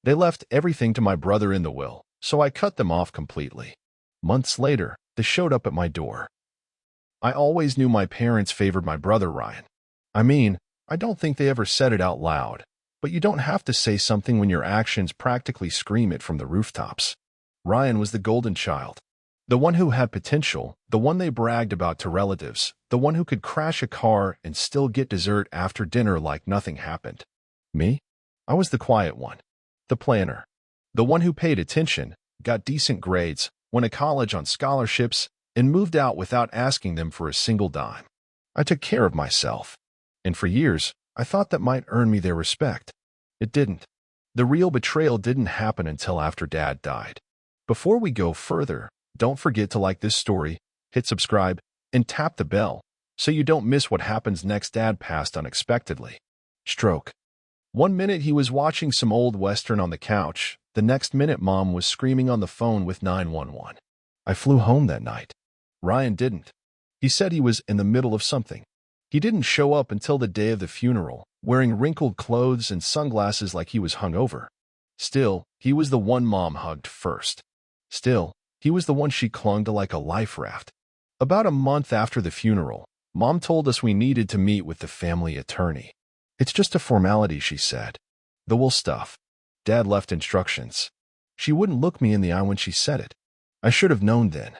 They left everything to my brother in the will, so I cut them off completely. Months later, they showed up at my door. I always knew my parents favored my brother Ryan. I mean, I don't think they ever said it out loud, but you don't have to say something when your actions practically scream it from the rooftops. Ryan was the golden child. The one who had potential, the one they bragged about to relatives, the one who could crash a car and still get dessert after dinner like nothing happened. Me? I was the quiet one. The planner. The one who paid attention, got decent grades, went to college on scholarships, and moved out without asking them for a single dime. I took care of myself. And for years, I thought that might earn me their respect. It didn't. The real betrayal didn't happen until after Dad died. Before we go further, don't forget to like this story, hit subscribe, and tap the bell so you don't miss what happens next. Dad passed unexpectedly. Stroke. 1 minute he was watching some old Western on the couch. The next minute Mom was screaming on the phone with 911. I flew home that night. Ryan didn't. He said he was in the middle of something. He didn't show up until the day of the funeral, wearing wrinkled clothes and sunglasses like he was hungover. Still, he was the one Mom hugged first. Still, he was the one she clung to like a life raft. About a month after the funeral, Mom told us we needed to meet with the family attorney. It's just a formality, she said. The will stuff. Dad left instructions. She wouldn't look me in the eye when she said it. I should have known then.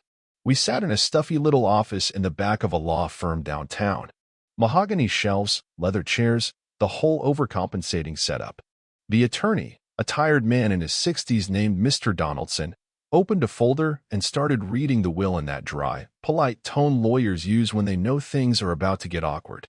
We sat in a stuffy little office in the back of a law firm downtown. Mahogany shelves, leather chairs, the whole overcompensating setup. The attorney, a tired man in his 60s named Mr. Donaldson, opened a folder and started reading the will in that dry, polite tone lawyers use when they know things are about to get awkward.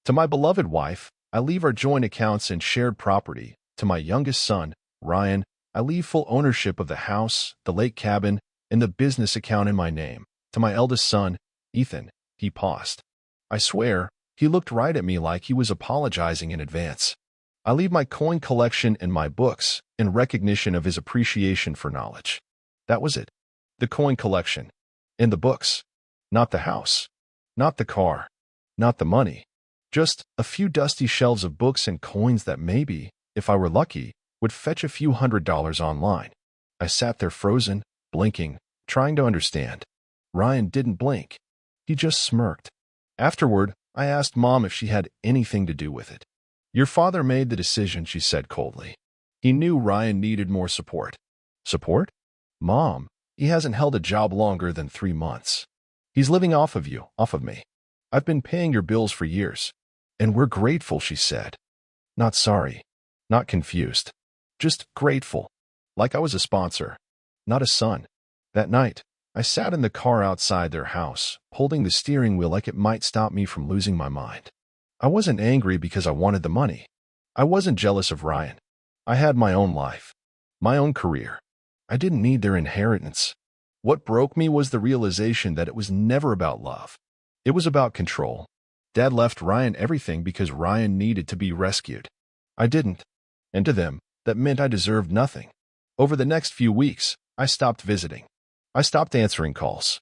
To my beloved wife, I leave our joint accounts and shared property. To my youngest son, Ryan, I leave full ownership of the house, the lake cabin, and the business account in my name. To my eldest son, Ethan, he paused. I swear, he looked right at me like he was apologizing in advance. I leave my coin collection and my books in recognition of his appreciation for knowledge. That was it. The coin collection. And the books. Not the house. Not the car. Not the money. Just a few dusty shelves of books and coins that maybe, if I were lucky, would fetch a few $100s online. I sat there frozen, blinking, trying to understand. Ryan didn't blink. He just smirked. Afterward, I asked Mom if she had anything to do with it. Your father made the decision, she said coldly. He knew Ryan needed more support. Support? Mom, he hasn't held a job longer than 3 months. He's living off of you, off of me. I've been paying your bills for years. And we're grateful, she said. Not sorry. Not confused. Just grateful. Like I was a sponsor. Not a son. That night, I sat in the car outside their house, holding the steering wheel like it might stop me from losing my mind. I wasn't angry because I wanted the money. I wasn't jealous of Ryan. I had my own life. My own career. I didn't need their inheritance. What broke me was the realization that it was never about love. It was about control. Dad left Ryan everything because Ryan needed to be rescued. I didn't. And to them, that meant I deserved nothing. Over the next few weeks, I stopped visiting. I stopped answering calls.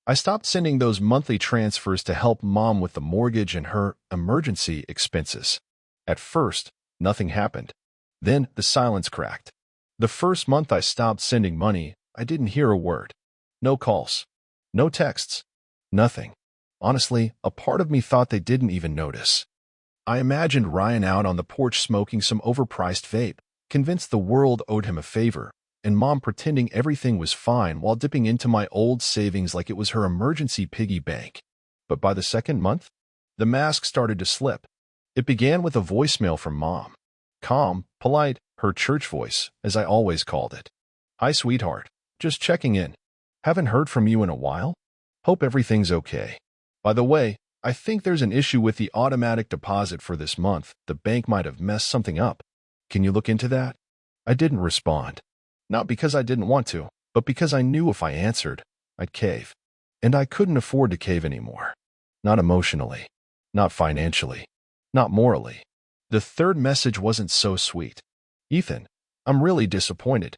I stopped sending those monthly transfers to help Mom with the mortgage and her emergency expenses. At first, nothing happened. Then the silence cracked. The first month I stopped sending money, I didn't hear a word. No calls. No texts. Nothing. Honestly, a part of me thought they didn't even notice. I imagined Ryan out on the porch smoking some overpriced vape, convinced the world owed him a favor, and Mom pretending everything was fine while dipping into my old savings like it was her emergency piggy bank. But by the second month, the mask started to slip. It began with a voicemail from Mom. Calm, polite, her church voice, as I always called it. Hi, sweetheart. Just checking in. Haven't heard from you in a while? Hope everything's okay. By the way, I think there's an issue with the automatic deposit for this month. The bank might have messed something up. Can you look into that? I didn't respond. Not because I didn't want to, but because I knew if I answered, I'd cave. And I couldn't afford to cave anymore. Not emotionally. Not financially. Not morally. The third message wasn't so sweet. Ethan, I'm really disappointed.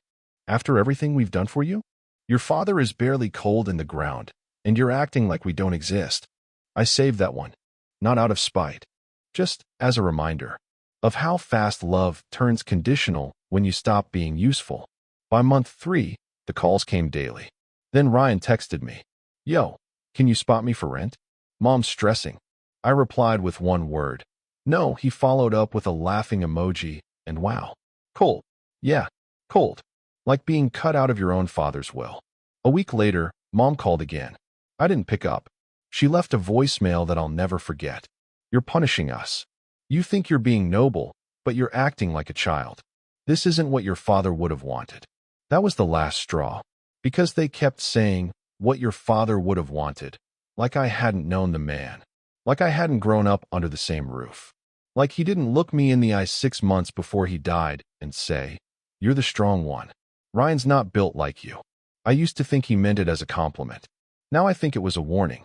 After everything we've done for you? Your father is barely cold in the ground, and you're acting like we don't exist. I saved that one. Not out of spite. Just as a reminder of how fast love turns conditional When you stop being useful. By month 3, the calls came daily. Then Ryan texted me. Yo, can you spot me for rent? Mom's stressing. I replied with one word. No, he followed up with a laughing emoji, and wow. Cold. Yeah, cold. Like being cut out of your own father's will. A week later, Mom called again. I didn't pick up. She left a voicemail that I'll never forget. You're punishing us. You think you're being noble, but you're acting like a child. This isn't what your father would have wanted. That was the last straw. Because they kept saying, what your father would have wanted. Like I hadn't known the man. Like I hadn't grown up under the same roof. Like he didn't look me in the eye 6 months before he died and say, you're the strong one. Ryan's not built like you. I used to think he meant it as a compliment. Now I think it was a warning.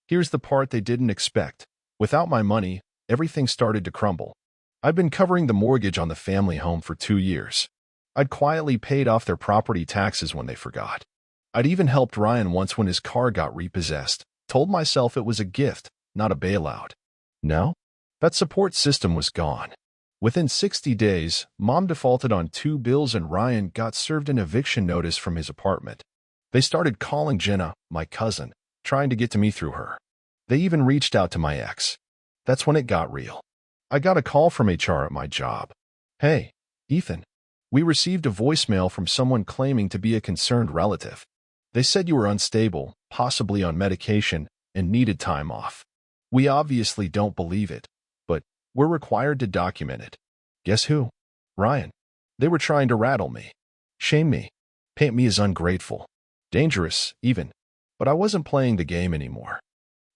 Here's the part they didn't expect. Without my money, everything started to crumble. I'd been covering the mortgage on the family home for 2 years. I'd quietly paid off their property taxes when they forgot. I'd even helped Ryan once when his car got repossessed. Told myself it was a gift, not a bailout. No? That support system was gone. Within 60 days, Mom defaulted on 2 bills and Ryan got served an eviction notice from his apartment. They started calling Jenna, my cousin, trying to get to me through her. They even reached out to my ex. That's when it got real. I got a call from HR at my job. Hey, Ethan. We received a voicemail from someone claiming to be a concerned relative. They said you were unstable, possibly on medication, and needed time off. We obviously don't believe it, but we're required to document it. Guess who? Ryan. They were trying to rattle me, shame me, paint me as ungrateful, dangerous, even. But I wasn't playing the game anymore.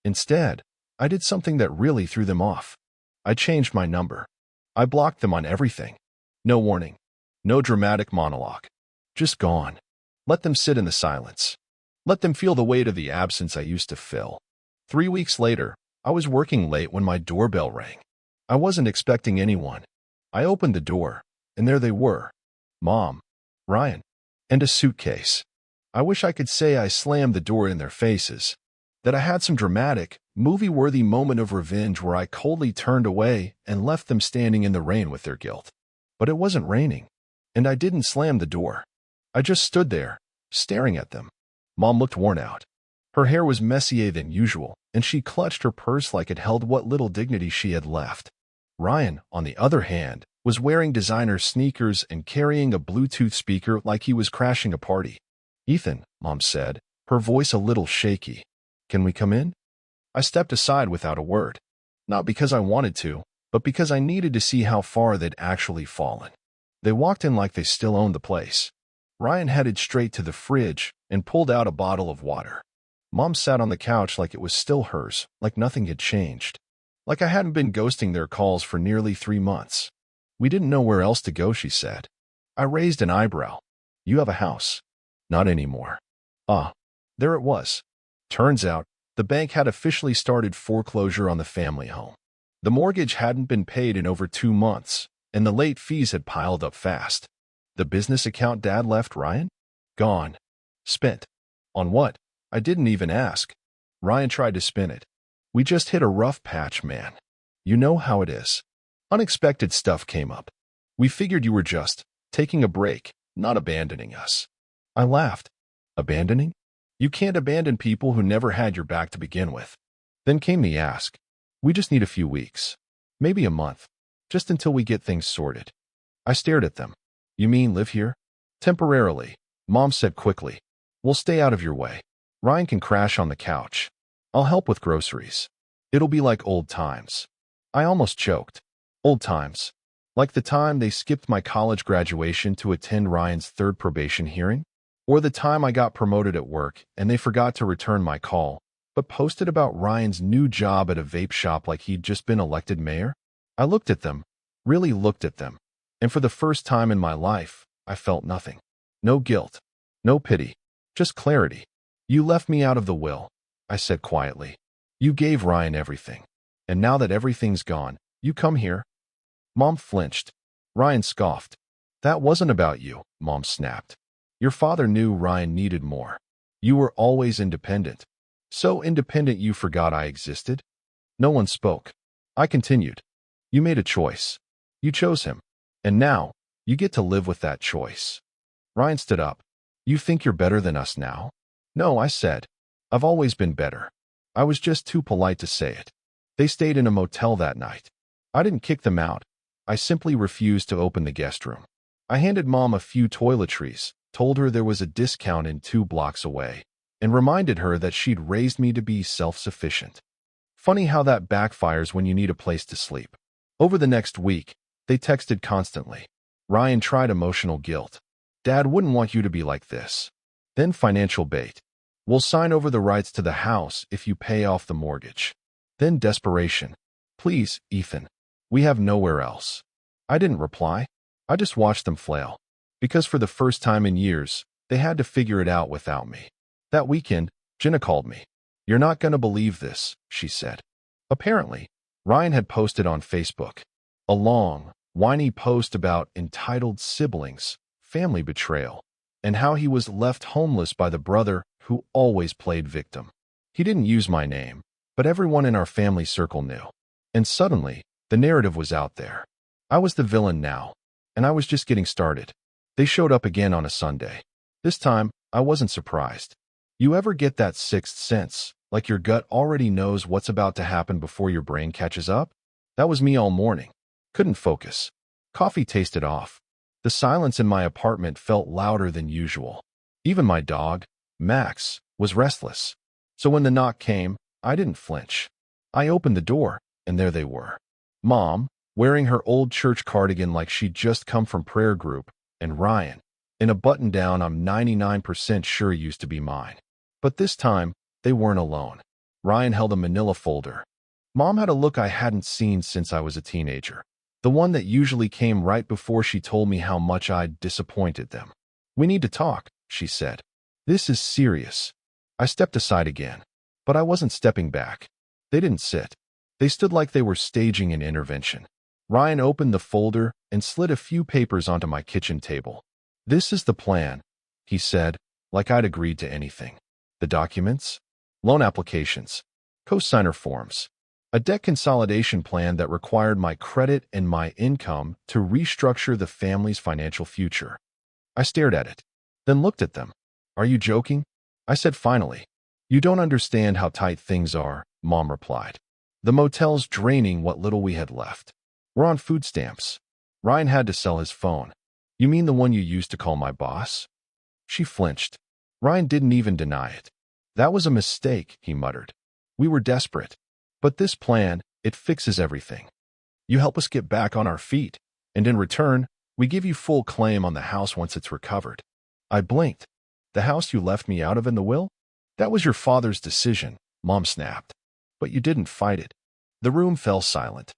Instead, I did something that really threw them off. I changed my number. I blocked them on everything. No warning. No dramatic monologue. Just gone. Let them sit in the silence. Let them feel the weight of the absence I used to fill. 3 weeks later, I was working late when my doorbell rang. I wasn't expecting anyone. I opened the door, and there they were. Mom, Ryan, and a suitcase. I wish I could say I slammed the door in their faces. That I had some dramatic, movie-worthy moment of revenge where I coldly turned away and left them standing in the rain with their guilt. But it wasn't raining. And I didn't slam the door. I just stood there, staring at them. Mom looked worn out. Her hair was messier than usual, and she clutched her purse like it held what little dignity she had left. Ryan, on the other hand, was wearing designer sneakers and carrying a Bluetooth speaker like he was crashing a party. Ethan, Mom said, her voice a little shaky. Can we come in? I stepped aside without a word. Not because I wanted to, but because I needed to see how far they'd actually fallen. They walked in like they still owned the place. Ryan headed straight to the fridge and pulled out a bottle of water. Mom sat on the couch like it was still hers, like nothing had changed. Like I hadn't been ghosting their calls for nearly 3 months. We didn't know where else to go, she said. I raised an eyebrow. You have a house. Not anymore. Ah, there it was. Turns out, the bank had officially started foreclosure on the family home. The mortgage hadn't been paid in over 2 months, and the late fees had piled up fast. The business account Dad left Ryan? Gone. Spent. On what? I didn't even ask. Ryan tried to spin it. We just hit a rough patch, man. You know how it is. Unexpected stuff came up. We figured you were just taking a break, not abandoning us. I laughed. Abandoning? You can't abandon people who never had your back to begin with. Then came the ask. We just need a few weeks. Maybe a month. Just until we get things sorted. I stared at them. You mean live here? Temporarily, Mom said quickly. We'll stay out of your way. Ryan can crash on the couch. I'll help with groceries. It'll be like old times. I almost choked. Old times. Like the time they skipped my college graduation to attend Ryan's 3rd probation hearing? Or the time I got promoted at work and they forgot to return my call, but posted about Ryan's new job at a vape shop like he'd just been elected mayor? I looked at them, really looked at them, and for the first time in my life, I felt nothing. No guilt, no pity, just clarity. You left me out of the will, I said quietly. You gave Ryan everything. And now that everything's gone, you come here? Mom flinched. Ryan scoffed. That wasn't about you, Mom snapped. Your father knew Ryan needed more. You were always independent. So independent you forgot I existed? No one spoke. I continued. You made a choice. You chose him. And now, You get to live with that choice. Ryan stood up. You think you're better than us now? No, I said. I've always been better. I was just too polite to say it. They stayed in a motel that night. I didn't kick them out. I simply refused to open the guest room. I handed Mom a few toiletries, told her there was a discount in 2 blocks away, and reminded her that she'd raised me to be self-sufficient. Funny how that backfires when you need a place to sleep. Over the next week, they texted constantly. Ryan tried emotional guilt. Dad wouldn't want you to be like this. Then financial bait. We'll sign over the rights to the house if you pay off the mortgage. Then desperation. Please, Ethan. We have nowhere else. I didn't reply. I just watched them flail. Because for the first time in years, they had to figure it out without me. That weekend, Jenna called me. You're not going to believe this, she said. Apparently, Ryan had posted on Facebook a long, whiny post about entitled siblings, family betrayal, and how he was left homeless by the brother who always played victim. He didn't use my name, but everyone in our family circle knew. And suddenly, the narrative was out there. I was the villain now, and I was just getting started. They showed up again on a Sunday. This time, I wasn't surprised. You ever get that sixth sense, like your gut already knows what's about to happen before your brain catches up? That was me all morning. Couldn't focus. Coffee tasted off. The silence in my apartment felt louder than usual. Even my dog, Max, was restless. So when the knock came, I didn't flinch. I opened the door, and there they were. Mom, wearing her old church cardigan like she'd just come from prayer group, and Ryan, in a button-down I'm 99% sure used to be mine. But this time, they weren't alone. Ryan held a manila folder. Mom had a look I hadn't seen since I was a teenager. The one that usually came right before she told me how much I'd disappointed them. We need to talk, she said. This is serious. I stepped aside again. But I wasn't stepping back. They didn't sit. They stood like they were staging an intervention. Ryan opened the folder and slid a few papers onto my kitchen table. This is the plan, he said, like I'd agreed to anything. The documents? Loan applications. Co-signer forms. A debt consolidation plan that required my credit and my income to restructure the family's financial future. I stared at it, then looked at them. Are you joking? I said finally. You don't understand how tight things are, Mom replied. The motel's draining what little we had left. We're on food stamps. Ryan had to sell his phone. You mean the one you used to call my boss? She flinched. Ryan didn't even deny it. That was a mistake, he muttered. We were desperate. But this plan, it fixes everything. You help us get back on our feet, and in return, we give you full claim on the house once it's recovered. I blinked. The house you left me out of in the will? That was your father's decision, Mom snapped. But you didn't fight it. The room fell silent.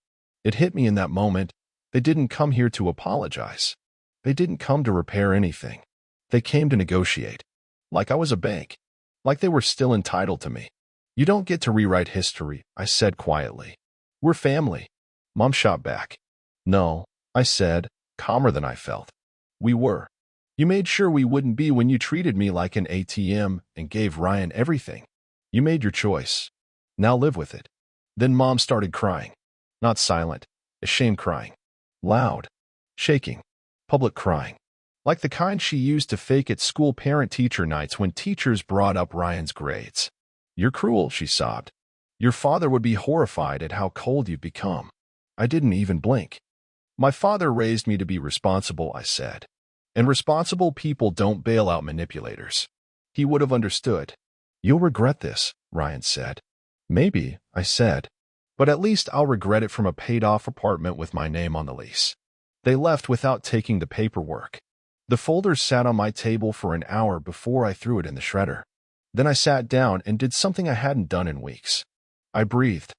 It hit me in that moment. They didn't come here to apologize. They didn't come to repair anything. They came to negotiate. Like I was a bank. Like they were still entitled to me. You don't get to rewrite history, I said quietly. We're family. Mom shot back. No, I said, calmer than I felt. We were. You made sure we wouldn't be when you treated me like an ATM and gave Ryan everything. You made your choice. Now live with it. Then Mom started crying. Not silent, ashamed crying. Loud. Shaking. Public crying. Like the kind she used to fake at school parent-teacher nights when teachers brought up Ryan's grades. You're cruel, she sobbed. Your father would be horrified at how cold you've become. I didn't even blink. My father raised me to be responsible, I said. And responsible people don't bail out manipulators. He would have understood. You'll regret this, Ryan said. Maybe, I said. But at least I'll regret it from a paid-off apartment with my name on the lease. They left without taking the paperwork. The folders sat on my table for an hour before I threw it in the shredder. Then I sat down and did something I hadn't done in weeks. I breathed.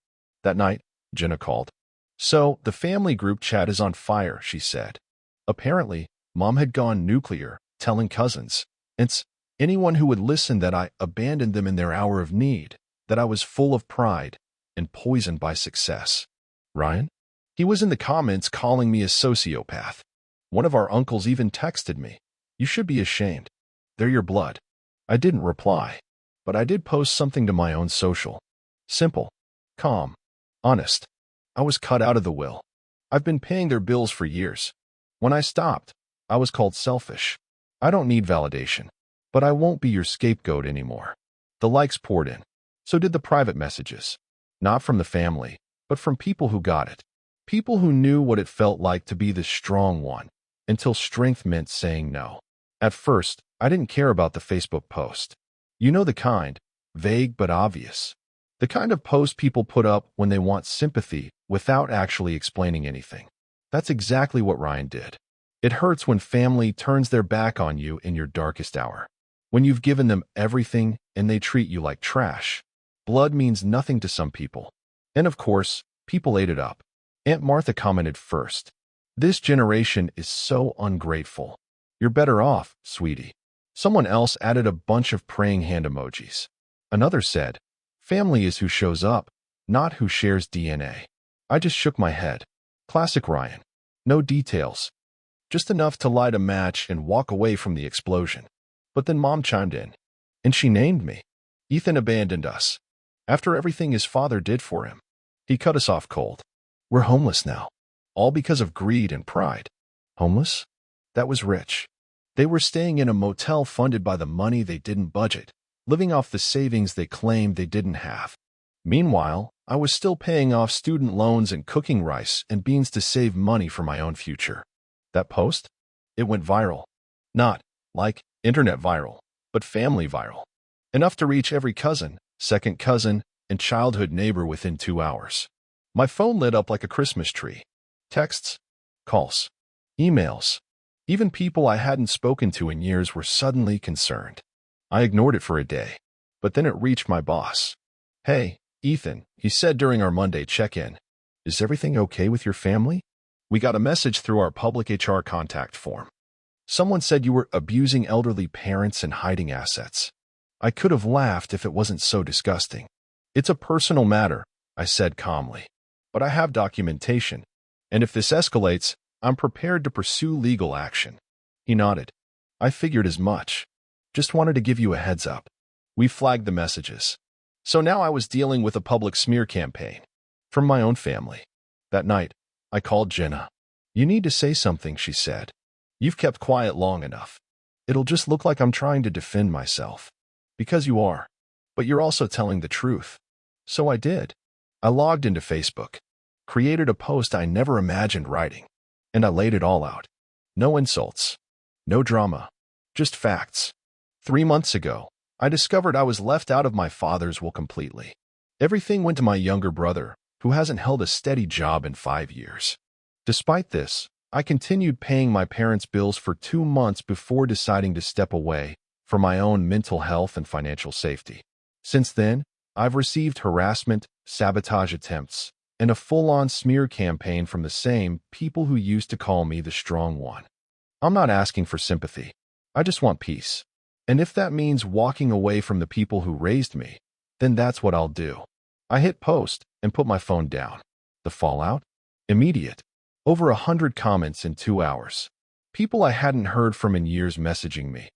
That night, Jenna called. So, the family group chat is on fire, she said. Apparently, Mom had gone nuclear, telling cousins, and anyone who would listen that I abandoned them in their hour of need, that I was full of pride and poisoned by success. Ryan? He was in the comments calling me a sociopath. One of our uncles even texted me. You should be ashamed. They're your blood. I didn't reply, but I did post something to my own social. Simple. Calm. Honest. I was cut out of the will. I've been paying their bills for years. When I stopped, I was called selfish. I don't need validation, but I won't be your scapegoat anymore. The likes poured in. So did the private messages. Not from the family, but from people who got it. People who knew what it felt like to be the strong one, until strength meant saying no. At first, I didn't care about the Facebook post. You know the kind, vague but obvious. The kind of post people put up when they want sympathy without actually explaining anything. That's exactly what Ryan did. It hurts when family turns their back on you in your darkest hour. When you've given them everything and they treat you like trash. Blood means nothing to some people. And of course, people ate it up. Aunt Martha commented first. This generation is so ungrateful. You're better off, sweetie. Someone else added a bunch of praying hand emojis. Another said, family is who shows up, not who shares DNA. I just shook my head. Classic Ryan. No details. Just enough to light a match and walk away from the explosion. But then Mom chimed in. And she named me. Ethan abandoned us. After everything his father did for him. He cut us off cold. We're homeless now. All because of greed and pride. Homeless? That was rich. They were staying in a motel funded by the money they didn't budget, living off the savings they claimed they didn't have. Meanwhile, I was still paying off student loans and cooking rice and beans to save money for my own future. That post? It went viral. Not, like, internet viral, but family viral. Enough to reach every cousin, second cousin, and childhood neighbor within 2 hours. My phone lit up like a Christmas tree. Texts, calls, emails. Even people I hadn't spoken to in years were suddenly concerned. I ignored it for a day, but then it reached my boss. Hey, Ethan, he said during our Monday check-in. Is everything okay with your family? We got a message through our public HR contact form. Someone said you were abusing elderly parents and hiding assets. I could have laughed if it wasn't so disgusting. It's a personal matter, I said calmly. But I have documentation, and if this escalates, I'm prepared to pursue legal action. He nodded. I figured as much. Just wanted to give you a heads up. We flagged the messages. So now I was dealing with a public smear campaign. From my own family. That night, I called Jenna. You need to say something, she said. You've kept quiet long enough. It'll just look like I'm trying to defend myself. Because you are. But you're also telling the truth. So I did. I logged into Facebook. Created a post I never imagined writing. And I laid it all out. No insults. No drama. Just facts. 3 months ago, I discovered I was left out of my father's will completely. Everything went to my younger brother, who hasn't held a steady job in 5 years. Despite this, I continued paying my parents' bills for 2 months before deciding to step away for my own mental health and financial safety. Since then, I've received harassment, sabotage attempts, and a full-on smear campaign from the same people who used to call me the strong one. I'm not asking for sympathy. I just want peace. And if that means walking away from the people who raised me, then that's what I'll do. I hit post and put my phone down. The fallout? Immediate. Over 100 comments in 2 hours. People I hadn't heard from in years messaging me.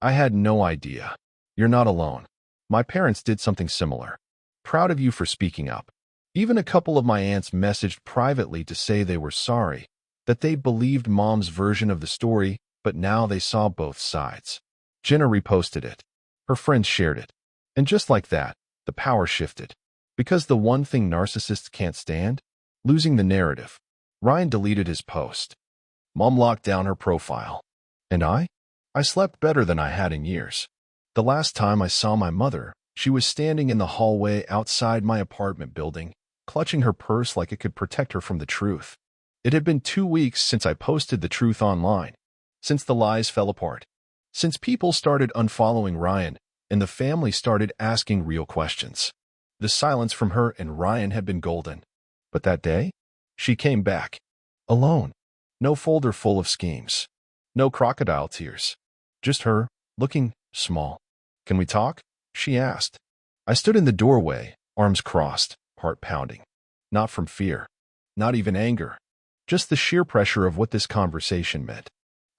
I had no idea. You're not alone. My parents did something similar. Proud of you for speaking up. Even a couple of my aunts messaged privately to say they were sorry, that they believed Mom's version of the story, but now they saw both sides. Jenna reposted it. Her friends shared it. And just like that, the power shifted. Because the one thing narcissists can't stand? Losing the narrative. Ryan deleted his post. Mom locked down her profile. And I slept better than I had in years. The last time I saw my mother, she was standing in the hallway outside my apartment building, clutching her purse like it could protect her from the truth. It had been 2 weeks since I posted the truth online. Since the lies fell apart. Since people started unfollowing Ryan, and the family started asking real questions. The silence from her and Ryan had been golden. But that day, she came back. Alone. No folder full of schemes. No crocodile tears. Just her, looking small. Can we talk? She asked. I stood in the doorway, arms crossed, heart pounding. Not from fear. Not even anger. Just the sheer pressure of what this conversation meant.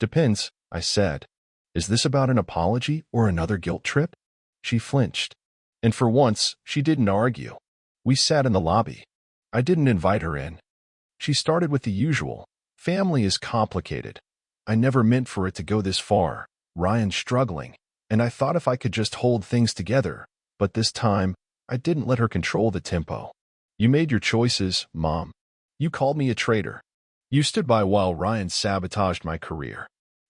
Depends, I said. Is this about an apology or another guilt trip? She flinched. And for once, she didn't argue. We sat in the lobby. I didn't invite her in. She started with the usual. Family is complicated. I never meant for it to go this far. Ryan's struggling, and I thought if I could just hold things together, but this time, I didn't let her control the tempo. You made your choices, Mom. You called me a traitor. You stood by while Ryan sabotaged my career.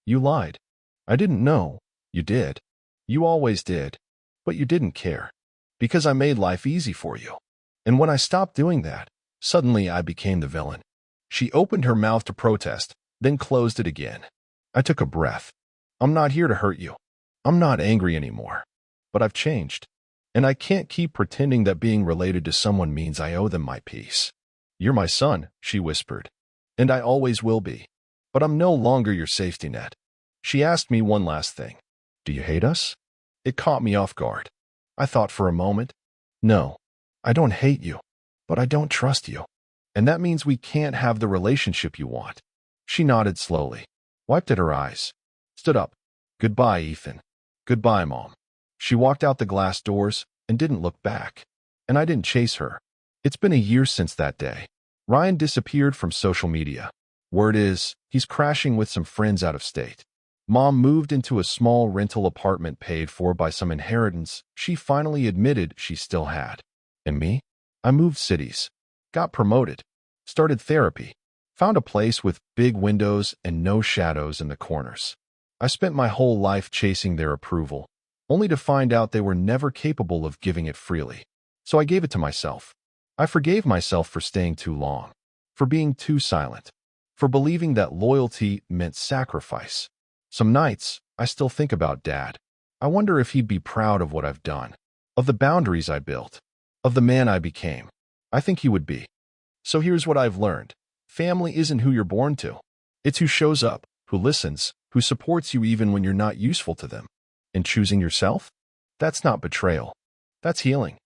You lied. I didn't know. You did. You always did. But you didn't care. Because I made life easy for you. And when I stopped doing that, suddenly I became the villain. She opened her mouth to protest, then closed it again. I took a breath. I'm not here to hurt you. I'm not angry anymore. But I've changed. And I can't keep pretending that being related to someone means I owe them my peace. You're my son, she whispered. And I always will be. But I'm no longer your safety net. She asked me one last thing. Do you hate us? It caught me off guard. I thought for a moment. No, I don't hate you, but I don't trust you. And that means we can't have the relationship you want. She nodded slowly, wiped at her eyes, stood up. Goodbye, Ethan. Goodbye, Mom. She walked out the glass doors and didn't look back. And I didn't chase her. It's been a year since that day. Ryan disappeared from social media. Word is, he's crashing with some friends out of state. Mom moved into a small rental apartment paid for by some inheritance she finally admitted she still had. And me? I moved cities, got promoted, started therapy, found a place with big windows and no shadows in the corners. I spent my whole life chasing their approval, only to find out they were never capable of giving it freely. So I gave it to myself. I forgave myself for staying too long, for being too silent, for believing that loyalty meant sacrifice. Some nights, I still think about Dad. I wonder if he'd be proud of what I've done, of the boundaries I built, of the man I became. I think he would be. So here's what I've learned. Family isn't who you're born to. It's who shows up, who listens, who supports you even when you're not useful to them. And choosing yourself? That's not betrayal. That's healing.